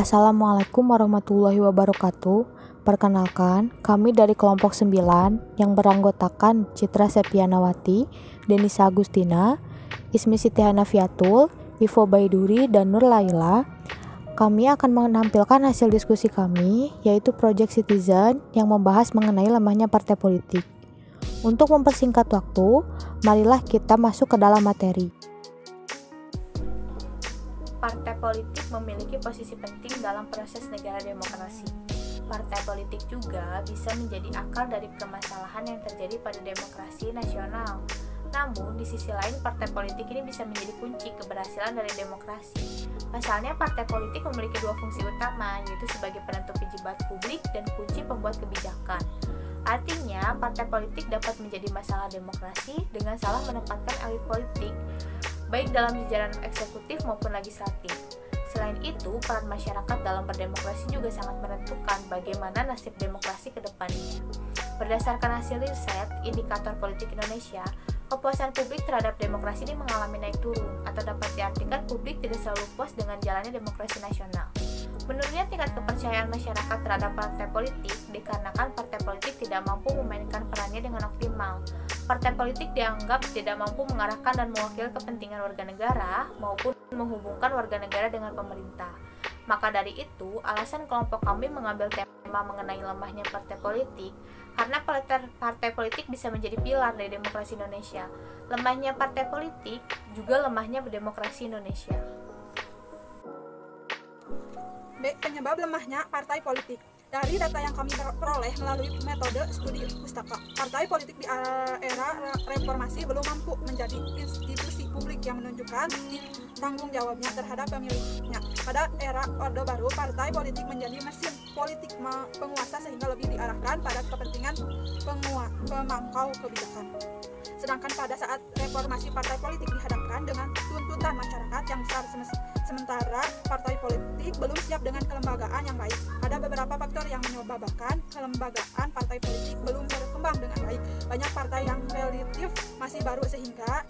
Assalamualaikum warahmatullahi wabarakatuh. Perkenalkan, kami dari kelompok 9 yang beranggotakan Citra Septianawati, Denisa Agustina, Ismi Siti Hanafiatul, Ivo Baiduri, dan Nur Laila. Kami akan menampilkan hasil diskusi kami, yaitu Project Citizen yang membahas mengenai lemahnya partai politik. Untuk mempersingkat waktu, marilah kita masuk ke dalam materi. Partai politik memiliki posisi penting dalam proses negara demokrasi. Partai politik juga bisa menjadi akar dari permasalahan yang terjadi pada demokrasi nasional. Namun, di sisi lain, partai politik ini bisa menjadi kunci keberhasilan dari demokrasi. Pasalnya, partai politik memiliki dua fungsi utama, yaitu sebagai penentu pejabat publik dan kunci pembuat kebijakan. Artinya, partai politik dapat menjadi masalah demokrasi dengan salah menempatkan elit politik, baik dalam jajaran eksekutif maupun legislatif. Selain itu, peran masyarakat dalam berdemokrasi juga sangat menentukan bagaimana nasib demokrasi ke depannya. Berdasarkan hasil riset Indikator Politik Indonesia, kepuasan publik terhadap demokrasi ini mengalami naik turun, atau dapat diartikan publik tidak selalu puas dengan jalannya demokrasi nasional. Menurutnya, tingkat kepercayaan masyarakat terhadap partai politik dikarenakan partai politik tidak mampu memainkan perannya dengan optimal. Partai politik dianggap tidak mampu mengarahkan dan mewakili kepentingan warga negara maupun menghubungkan warga negara dengan pemerintah. Maka dari itu, alasan kelompok kami mengambil tema mengenai lemahnya partai politik karena partai politik bisa menjadi pilar dari demokrasi Indonesia. Lemahnya partai politik juga lemahnya demokrasi Indonesia. B. Penyebab lemahnya partai politik. Dari data yang kami peroleh melalui metode studi pustaka, partai politik di era reformasi belum mampu menjadi institusi publik yang menunjukkan tanggung jawabnya terhadap pemilihnya. Pada era Orde Baru, partai politik menjadi mesin politik penguasa sehingga lebih diarahkan pada kepentingan pemangkau kebijakan. Sedangkan pada saat reformasi, partai politik dihadapkan dengan tuntutan masyarakat yang besar, sementara partai politik belum siap dengan kelembagaan yang baik. Ada beberapa faktor yang menyebabkan kelembagaan partai politik belum berkembang dengan baik. Banyak partai yang relatif masih baru sehingga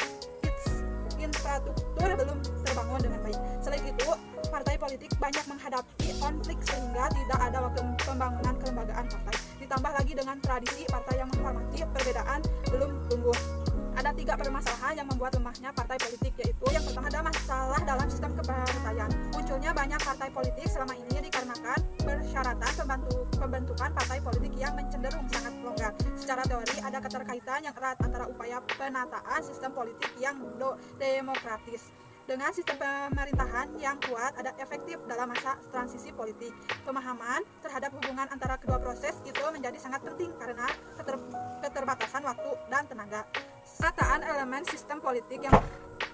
infrastruktur belum terbangun dengan baik. Selain itu, partai politik banyak menghadapi konflik sehingga tidak ada waktu pembangunan kelembagaan partai. Ditambah lagi dengan tradisi partai yang menghormati perbedaan belum tumbuh. Ada 3 permasalahan yang membuat lemahnya partai politik, yaitu yang pertama ada masalah dalam sistem kepartaian. Munculnya banyak partai politik selama ini dikarenakan persyaratan pembentukan partai politik yang cenderung sangat longgar. Secara teori ada keterkaitan yang erat antara upaya penataan sistem politik yang demokratis dengan sistem pemerintahan yang kuat ada efektif dalam masa transisi politik. Pemahaman terhadap hubungan antara kedua proses itu menjadi sangat penting karena keterbatasan waktu dan tenaga. Penataan elemen sistem politik yang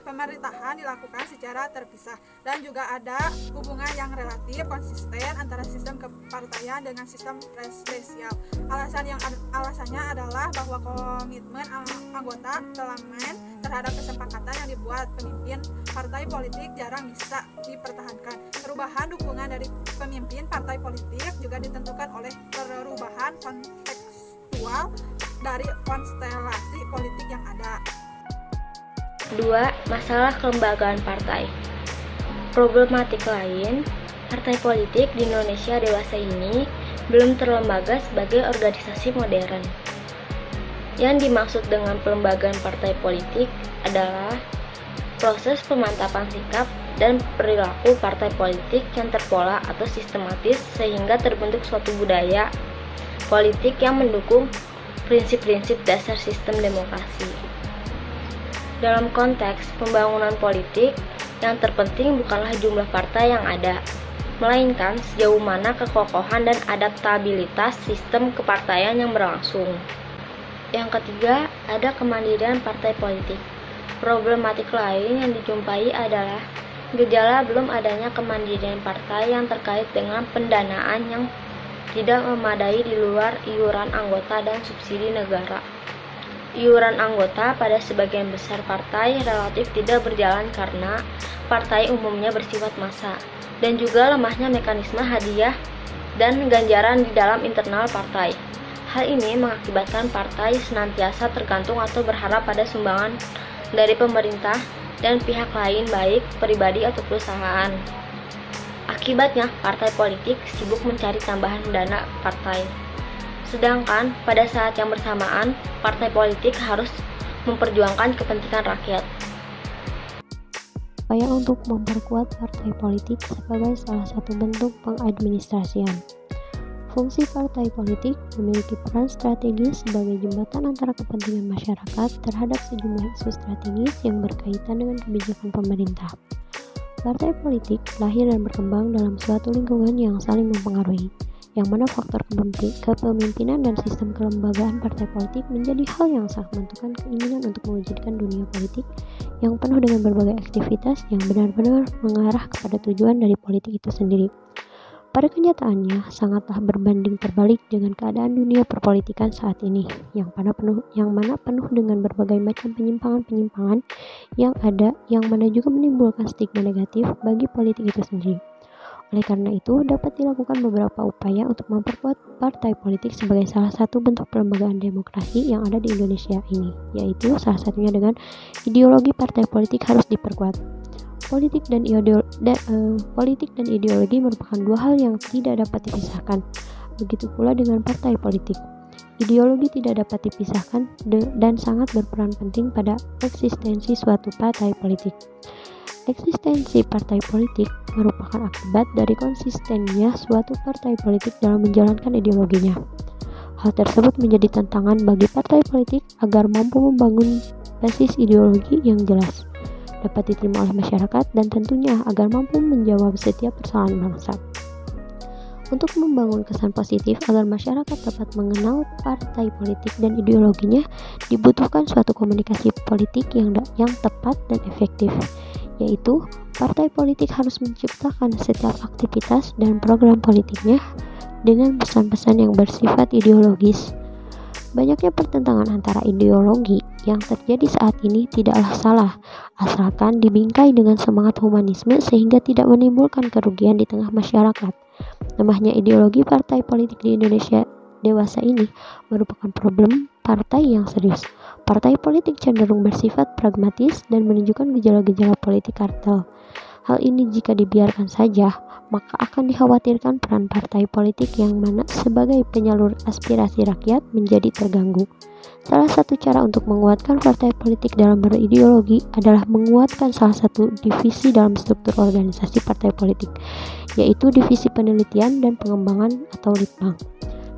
pemerintahan dilakukan secara terpisah dan juga ada hubungan yang relatif konsisten antara sistem kepartaian dengan sistem presidensial. Alasannya adalah bahwa komitmen anggota parlemen terhadap kesepakatan yang dibuat pemimpin partai politik jarang bisa dipertahankan. Perubahan dukungan dari pemimpin partai politik juga ditentukan oleh perubahan kontekstual dari konstelasi politik yang ada. 2. Masalah kelembagaan partai. Problematik lain, partai politik di Indonesia dewasa ini belum terlembaga sebagai organisasi modern. Yang dimaksud dengan pelembagaan partai politik adalah proses pemantapan sikap dan perilaku partai politik yang terpola atau sistematis sehingga terbentuk suatu budaya politik yang mendukung prinsip-prinsip dasar sistem demokrasi. Dalam konteks pembangunan politik, yang terpenting bukanlah jumlah partai yang ada, melainkan sejauh mana kekokohan dan adaptabilitas sistem kepartaian yang berlangsung. Yang ketiga, ada kemandirian partai politik. Problematik lain yang dijumpai adalah gejala belum adanya kemandirian partai yang terkait dengan pendanaan yang tidak memadai di luar iuran anggota dan subsidi negara. Iuran anggota pada sebagian besar partai relatif tidak berjalan karena partai umumnya bersifat massa, dan juga lemahnya mekanisme hadiah dan ganjaran di dalam internal partai. Hal ini mengakibatkan partai senantiasa tergantung atau berharap pada sumbangan dari pemerintah dan pihak lain baik pribadi atau perusahaan. Akibatnya, partai politik sibuk mencari tambahan dana partai. Sedangkan pada saat yang bersamaan, partai politik harus memperjuangkan kepentingan rakyat. Upaya untuk memperkuat partai politik sebagai salah satu bentuk pengadministrasian. Fungsi partai politik memiliki peran strategis sebagai jembatan antara kepentingan masyarakat terhadap sejumlah isu strategis yang berkaitan dengan kebijakan pemerintah. Partai politik lahir dan berkembang dalam suatu lingkungan yang saling mempengaruhi, yang mana faktor kepemimpinan dan sistem kelembagaan partai politik menjadi hal yang sangat menentukan keinginan untuk mewujudkan dunia politik yang penuh dengan berbagai aktivitas yang benar-benar mengarah kepada tujuan dari politik itu sendiri. Pada kenyataannya, sangatlah berbanding terbalik dengan keadaan dunia perpolitikan saat ini, yang mana penuh dengan berbagai macam penyimpangan-penyimpangan yang ada, yang mana juga menimbulkan stigma negatif bagi politik itu sendiri. Oleh karena itu, dapat dilakukan beberapa upaya untuk memperkuat partai politik sebagai salah satu bentuk pelembagaan demokrasi yang ada di Indonesia ini, yaitu salah satunya dengan ideologi partai politik harus diperkuat. Politik dan ideologi merupakan dua hal yang tidak dapat dipisahkan. Begitu pula dengan partai politik. Ideologi tidak dapat dipisahkan dan sangat berperan penting pada eksistensi suatu partai politik. Eksistensi partai politik merupakan akibat dari konsistennya suatu partai politik dalam menjalankan ideologinya. Hal tersebut menjadi tantangan bagi partai politik agar mampu membangun basis ideologi yang jelas, dapat diterima oleh masyarakat, dan tentunya agar mampu menjawab setiap persoalan bangsa. Untuk membangun kesan positif agar masyarakat dapat mengenal partai politik dan ideologinya, dibutuhkan suatu komunikasi politik yang tepat dan efektif, yaitu partai politik harus menciptakan setiap aktivitas dan program politiknya dengan pesan-pesan yang bersifat ideologis. Banyaknya pertentangan antara ideologi yang terjadi saat ini tidaklah salah, asalkan dibingkai dengan semangat humanisme sehingga tidak menimbulkan kerugian di tengah masyarakat. Lemahnya ideologi partai politik di Indonesia dewasa ini merupakan problem partai yang serius. Partai politik cenderung bersifat pragmatis dan menunjukkan gejala-gejala politik kartel. Hal ini jika dibiarkan saja, maka akan dikhawatirkan peran partai politik yang mana sebagai penyalur aspirasi rakyat menjadi terganggu. Salah satu cara untuk menguatkan partai politik dalam berideologi adalah menguatkan salah satu divisi dalam struktur organisasi partai politik, yaitu Divisi Penelitian dan Pengembangan atau Litbang.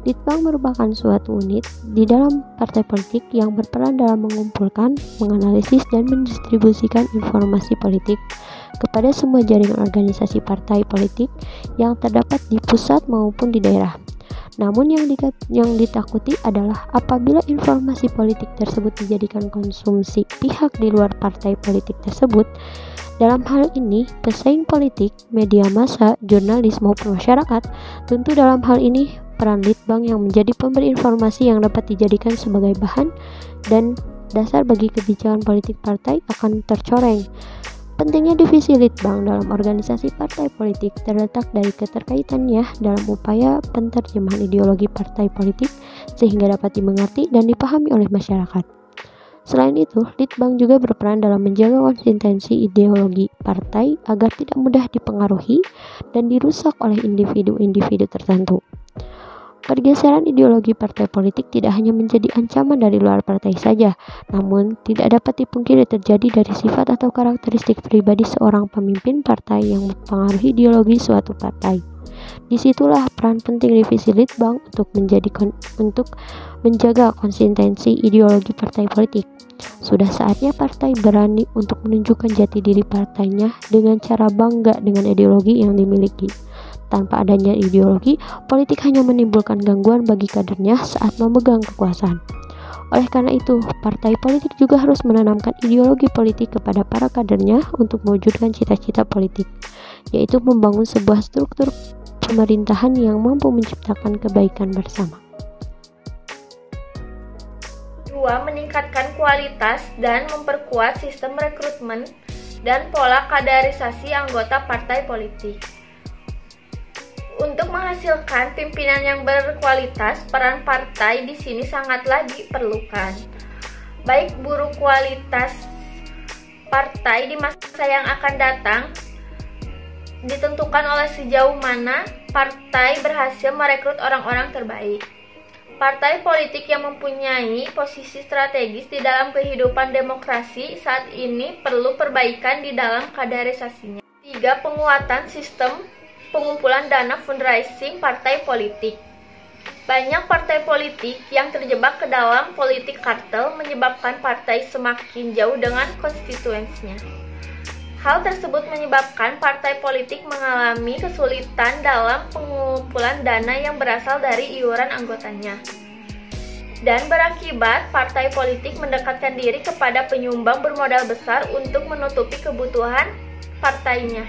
Litbang merupakan suatu unit di dalam partai politik yang berperan dalam mengumpulkan, menganalisis, dan mendistribusikan informasi politik kepada semua jaringan organisasi partai politik yang terdapat di pusat maupun di daerah. Namun yang ditakuti adalah apabila informasi politik tersebut dijadikan konsumsi pihak di luar partai politik tersebut. Dalam hal ini, pesaing politik, media massa, jurnalis maupun masyarakat, tentu dalam hal ini peran Litbang yang menjadi pemberi informasi yang dapat dijadikan sebagai bahan dan dasar bagi kebijakan politik partai akan tercoreng. Pentingnya divisi Litbang dalam organisasi partai politik terletak dari keterkaitannya dalam upaya penterjemahan ideologi partai politik sehingga dapat dimengerti dan dipahami oleh masyarakat. Selain itu, Litbang juga berperan dalam menjaga konsistensi ideologi partai agar tidak mudah dipengaruhi dan dirusak oleh individu-individu tertentu. Pergeseran ideologi partai politik tidak hanya menjadi ancaman dari luar partai saja, namun tidak dapat dipungkiri terjadi dari sifat atau karakteristik pribadi seorang pemimpin partai yang mempengaruhi ideologi suatu partai. Disitulah peran penting divisi Litbang untuk menjaga konsistensi ideologi partai politik. Sudah saatnya partai berani untuk menunjukkan jati diri partainya dengan cara bangga dengan ideologi yang dimiliki. Tanpa adanya ideologi, politik hanya menimbulkan gangguan bagi kadernya saat memegang kekuasaan. Oleh karena itu, partai politik juga harus menanamkan ideologi politik kepada para kadernya untuk mewujudkan cita-cita politik, yaitu membangun sebuah struktur pemerintahan yang mampu menciptakan kebaikan bersama. 2. Meningkatkan kualitas dan memperkuat sistem rekrutmen dan pola kaderisasi anggota partai politik. Untuk menghasilkan pimpinan yang berkualitas, peran partai di sini sangatlah diperlukan. Baik buruk kualitas partai di masa yang akan datang ditentukan oleh sejauh mana partai berhasil merekrut orang-orang terbaik. Partai politik yang mempunyai posisi strategis di dalam kehidupan demokrasi saat ini perlu perbaikan di dalam kaderisasinya. 3. Penguatan sistem pengumpulan dana fundraising partai politik. Banyak partai politik yang terjebak ke dalam politik kartel menyebabkan partai semakin jauh dengan konstituensinya. Hal tersebut menyebabkan partai politik mengalami kesulitan dalam pengumpulan dana yang berasal dari iuran anggotanya. Dan berakibat partai politik mendekatkan diri kepada penyumbang bermodal besar untuk menutupi kebutuhan partainya.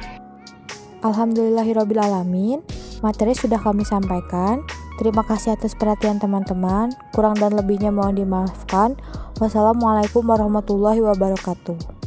Alhamdulillahirrabbilalamin, materi sudah kami sampaikan. Terima kasih atas perhatian teman-teman. Kurang dan lebihnya mohon dimaafkan. Wassalamualaikum warahmatullahi wabarakatuh.